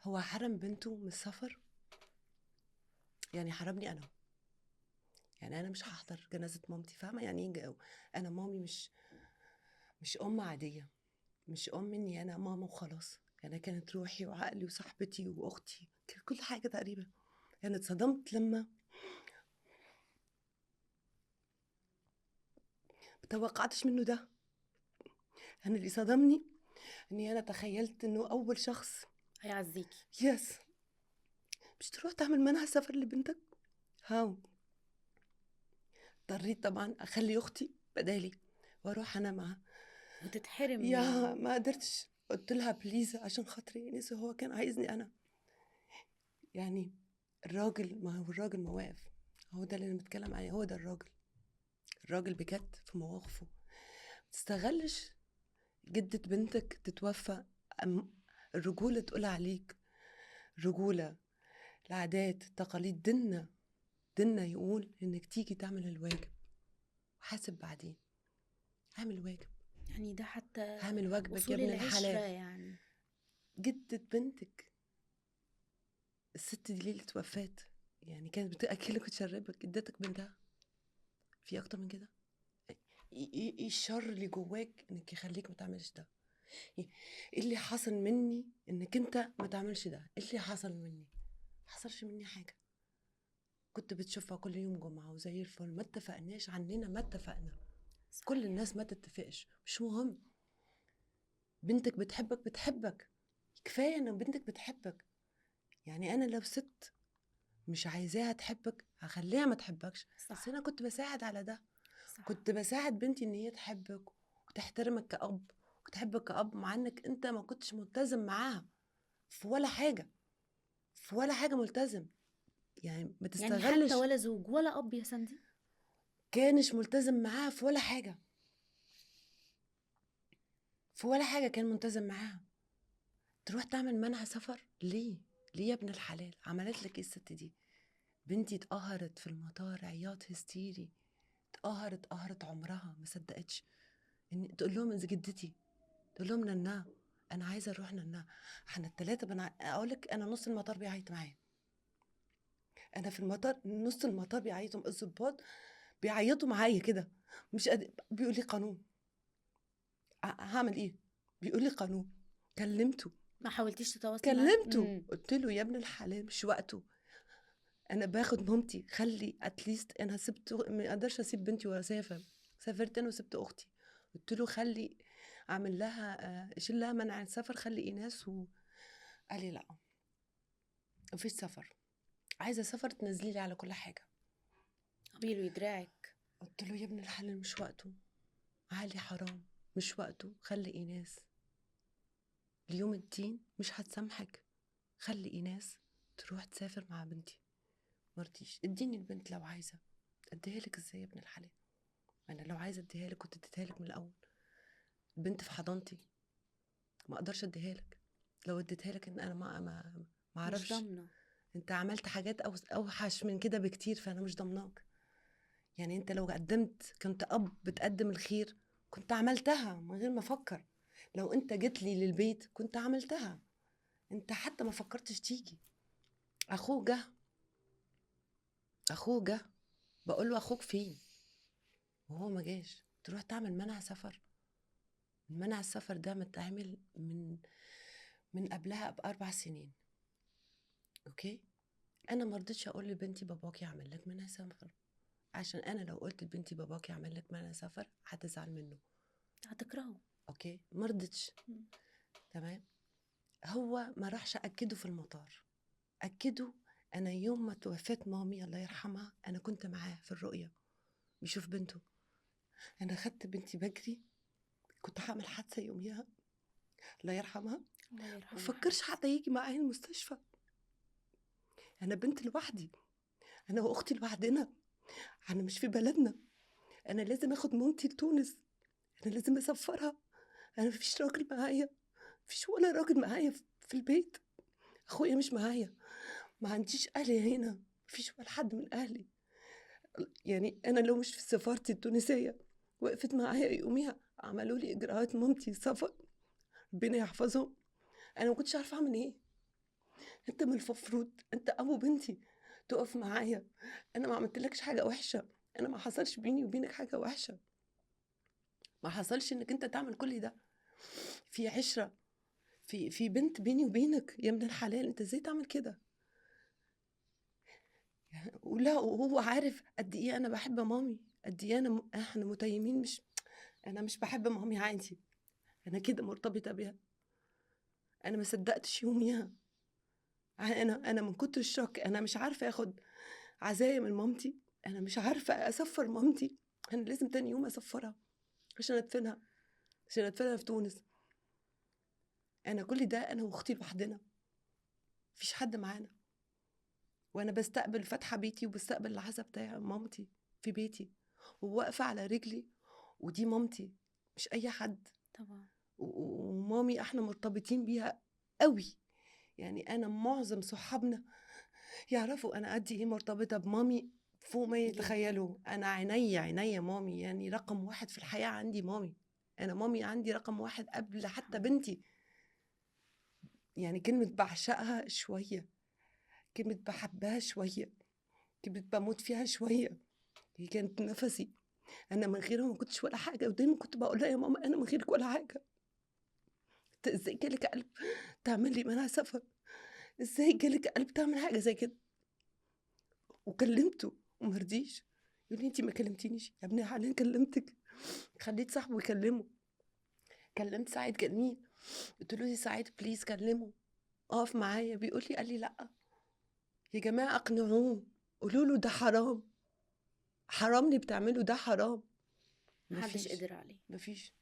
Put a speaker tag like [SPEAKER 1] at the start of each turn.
[SPEAKER 1] هو حرم بنته من السفر، يعني حرمني انا. يعني انا مش هحضر جنازه مامتي، فاهمه يعني ايه انا مامي مش ام عاديه، مش ام مني، انا ماما وخلاص. يعني كانت روحي وعقلي وصاحبتي واختي، كانت كل حاجه تقريبا. يعني اتصدمت لما متوقعتش منه ده. انا اللي صدمني اني انا تخيلت انه اول شخص
[SPEAKER 2] هيعزيكي.
[SPEAKER 1] يس مش تروح تعمل منها سفر لبنتك. هاو اضطريت طبعا اخلي اختي بدالي واروح انا معاها.
[SPEAKER 2] وتتحرم
[SPEAKER 1] يا
[SPEAKER 2] من.
[SPEAKER 1] ما قدرتش، قلت لها بليز عشان خاطري انس، هو كان عايزني انا. يعني الراجل، ما هو الراجل مواقف، هو ده اللي انا بتكلم عليه، هو ده الراجل. الراجل بجد في مواقفه تستغلش. جدة بنتك تتوفى، الرجولة تقول عليك رجولة. العادات التقاليد ديننا يقول انك تيجي تعمل الواجب وحاسب بعدين. هعمل واجب،
[SPEAKER 2] يعني ده حتى
[SPEAKER 1] هعمل واجبك يا
[SPEAKER 2] أصول
[SPEAKER 1] ابن
[SPEAKER 2] العشرة
[SPEAKER 1] الحلال.
[SPEAKER 2] يعني.
[SPEAKER 1] جدة بنتك، الست دي ليلة وفاة يعني كانت بتأكلك وتشربك، ادتك بنتها. في أكتر من كده؟ ايه الشر اللي جواك انك يخليك ما تعملش ده؟ ايه اللي حصل مني انك انت ما تعملش ده؟ ايه اللي حصل مني؟ ما حصلش مني حاجة. كنت بتشوفها كل يوم جمعة وزي الفل، ما اتفقناش عننا، ما اتفقنا. كل
[SPEAKER 2] صحيح.
[SPEAKER 1] الناس ما تتفقش، مش مهم. بنتك بتحبك، كفاية ان بنتك بتحبك. يعني انا لو ست مش عايزاها تحبك هخليها ما تحبكش، بس
[SPEAKER 2] صح.
[SPEAKER 1] انا كنت بساعد على ده.
[SPEAKER 2] صح.
[SPEAKER 1] كنت بساعد بنتي ان هي تحبك وتحترمك كأب وتحبك كأب، مع انك انت ما كنتش ملتزم معاها في ولا حاجة، في ولا حاجة ملتزم. يعني ما
[SPEAKER 2] يعني حتى
[SPEAKER 1] تستغلش.
[SPEAKER 2] ولا زوج ولا أب يا سندي؟
[SPEAKER 1] كانش ملتزم معاها في ولا حاجة، في ولا حاجة كان ملتزم معاها. تروح تعمل منع سفر ليه؟ ليه يا ابن الحلال؟ عملت لك ايه الست دي؟ بنتي اتقهرت في المطار عياط هستيري، اتقهرت عمرها ما صدقتش ان تقول لهم إذا جدتي، تقول لهم ننا انا عايزه اروح ننا. احنا الثلاثه اقول لك انا نص المطار بيعيط معايا. انا في المطار نص المطار بيعيطوا، الضباط بيعيطوا معايا كده. مش بيقول لي قانون. هعمل ايه؟ بيقول لي قانون. كلمته،
[SPEAKER 2] ما حاولتيش تتواصلي معاه؟
[SPEAKER 1] كلمته قلت له يا ابن الحلال مش وقته. انا باخد مامتي، خلي اتليست انا ما اقدرش اسيب بنتي واسافر. سافرت انا وسبت اختي. قلت له خلي اعمل لها اشيل لها منع السفر، خلي ايناس قال لي لا مفيش سفر، عايزه سفر تنزلي لي على كل حاجه.
[SPEAKER 2] قبيله يدراعك.
[SPEAKER 1] قلت له يا ابن الحلال مش وقته، علي حرام، مش وقته، خلي ايناس. اليوم الدين مش هتسامحك، خلي ايناس تروح تسافر مع بنتي. مرضيش. اديني البنت لو عايزه، اديها لك ازاي يا ابن الحلال؟ انا لو عايزه اديها لك كنت اديتها لك من الاول. البنت في حضانتي، ما اقدرش اديها لك. لو اديتها لك ان انا ما
[SPEAKER 2] مش
[SPEAKER 1] اعرفش.
[SPEAKER 2] ضامنة.
[SPEAKER 1] انت عملت حاجات اوحش من كده بكتير، فانا مش ضمناك. يعني انت لو قدمت، كنت اب بتقدم الخير كنت عملتها من غير ما افكر. لو انت جيت لي للبيت كنت عملتها. انت حتى ما فكرتش تيجي. اخوه جه، اخوه جه، بقول له اخوك فين وهو ما جاش. تروح تعمل منع سفر. منع السفر ده متعمل من قبلها ب4 سنين. اوكي، انا ما رضيتش اقول لبنتي باباكي يعمل لك منع سفر، عشان انا لو قلت لبنتي باباكي يعمل لك منع سفر هتزعل منه.
[SPEAKER 2] هتكرهه.
[SPEAKER 1] اوكي، ما رضيتش.
[SPEAKER 2] مم.
[SPEAKER 1] تمام. هو ما راحش اكده في المطار، اكده. انا يوم ما توفت مامي الله يرحمها انا كنت معاه في الرؤيه بيشوف بنته. انا خدت بنتي بجري، كنت هعمل حادثه يوميها الله يرحمها.
[SPEAKER 2] الله
[SPEAKER 1] ما
[SPEAKER 2] يرحمها
[SPEAKER 1] فكرش
[SPEAKER 2] حبيبتي.
[SPEAKER 1] حتى يجي معايا المستشفى. انا بنت لوحدي، انا واختي لوحدنا، انا مش في بلدنا. انا لازم اخد مامتي لتونس، انا لازم اسفرها. انا مفيش راجل معايا، مفيش ولا راجل معايا في البيت. اخويا مش معايا، ما عنديش اهلي هنا، مفيش ولا حد من اهلي. يعني انا لو مش في سفارتي التونسيه وقفت معايا يوميها عملوا لي اجراءات مامتي سفر، ربنا يحفظهم، انا ما كنتش عارفه اعمل ايه. انت من المفروض انت ابو بنتي تقف معايا. انا ما عملتلكش حاجه وحشه، انا ما حصلش بيني وبينك حاجه وحشه، ما حصلش انك انت تعمل كل ده. في عشره، في بنت بيني وبينك يا ابن الحلال، انت ازاي تعمل كده؟ ولا وهو عارف قد ايه انا بحب مامي، قد ايه احنا متيمين، مش انا مش بحب مامي عادي، انا كده مرتبطه بيها. انا ما صدقتش يوميها، انا من كتر الشك انا مش عارفه اخد عزايا من مامتي، انا مش عارفه اسفر مامتي، انا لازم تاني يوم اسفرها عشان ادفنها، عشان ادفنها في تونس. انا كل ده انا واختي لوحدنا، مفيش حد معانا، وانا بستقبل فاتحه بيتي وبستقبل العزا بتاع مامتي في بيتي وواقفه على رجلي، ودي مامتي مش اي حد.
[SPEAKER 2] طبعا.
[SPEAKER 1] ومامي احنا مرتبطين بيها قوي، يعني انا معظم صحابنا يعرفوا انا قد ايه مرتبطه بمامي فوق ما
[SPEAKER 2] جدا.
[SPEAKER 1] يتخيلوا. انا عينيا مامي، يعني رقم واحد في الحياه عندي مامي، انا مامي عندي رقم واحد قبل حتى
[SPEAKER 2] سبحان الله.
[SPEAKER 1] بنتي. يعني كلمه بعشقها شويه، كلمه بحبها شويه، كلمه بموت فيها شويه، هي كانت نفسي. انا من غيرها ما كنتش ولا حاجه، ودايما كنت بقول لها يا ماما انا من غيرك ولا حاجه. انت ازاي جالك قلب تعمل لي منع سفر؟ ازاي جالك قلب تعمل حاجه زي كده؟ وكلمته وما رضيش، يقول لي انت ما كلمتينيش يا ابني، حاليا كلمتك، خليت صاحبه يكلمه. كلمت سعيد جميل، قلت له يا سعيد بليز كلمه، اقف معايا. بيقول لي، قال لي لا يا جماعه اقنعوه، قولوا له ده حرام، حرام اللي بتعمله ده حرام.
[SPEAKER 2] محدش
[SPEAKER 1] مفيش،
[SPEAKER 2] قدر عليه.
[SPEAKER 1] مفيش.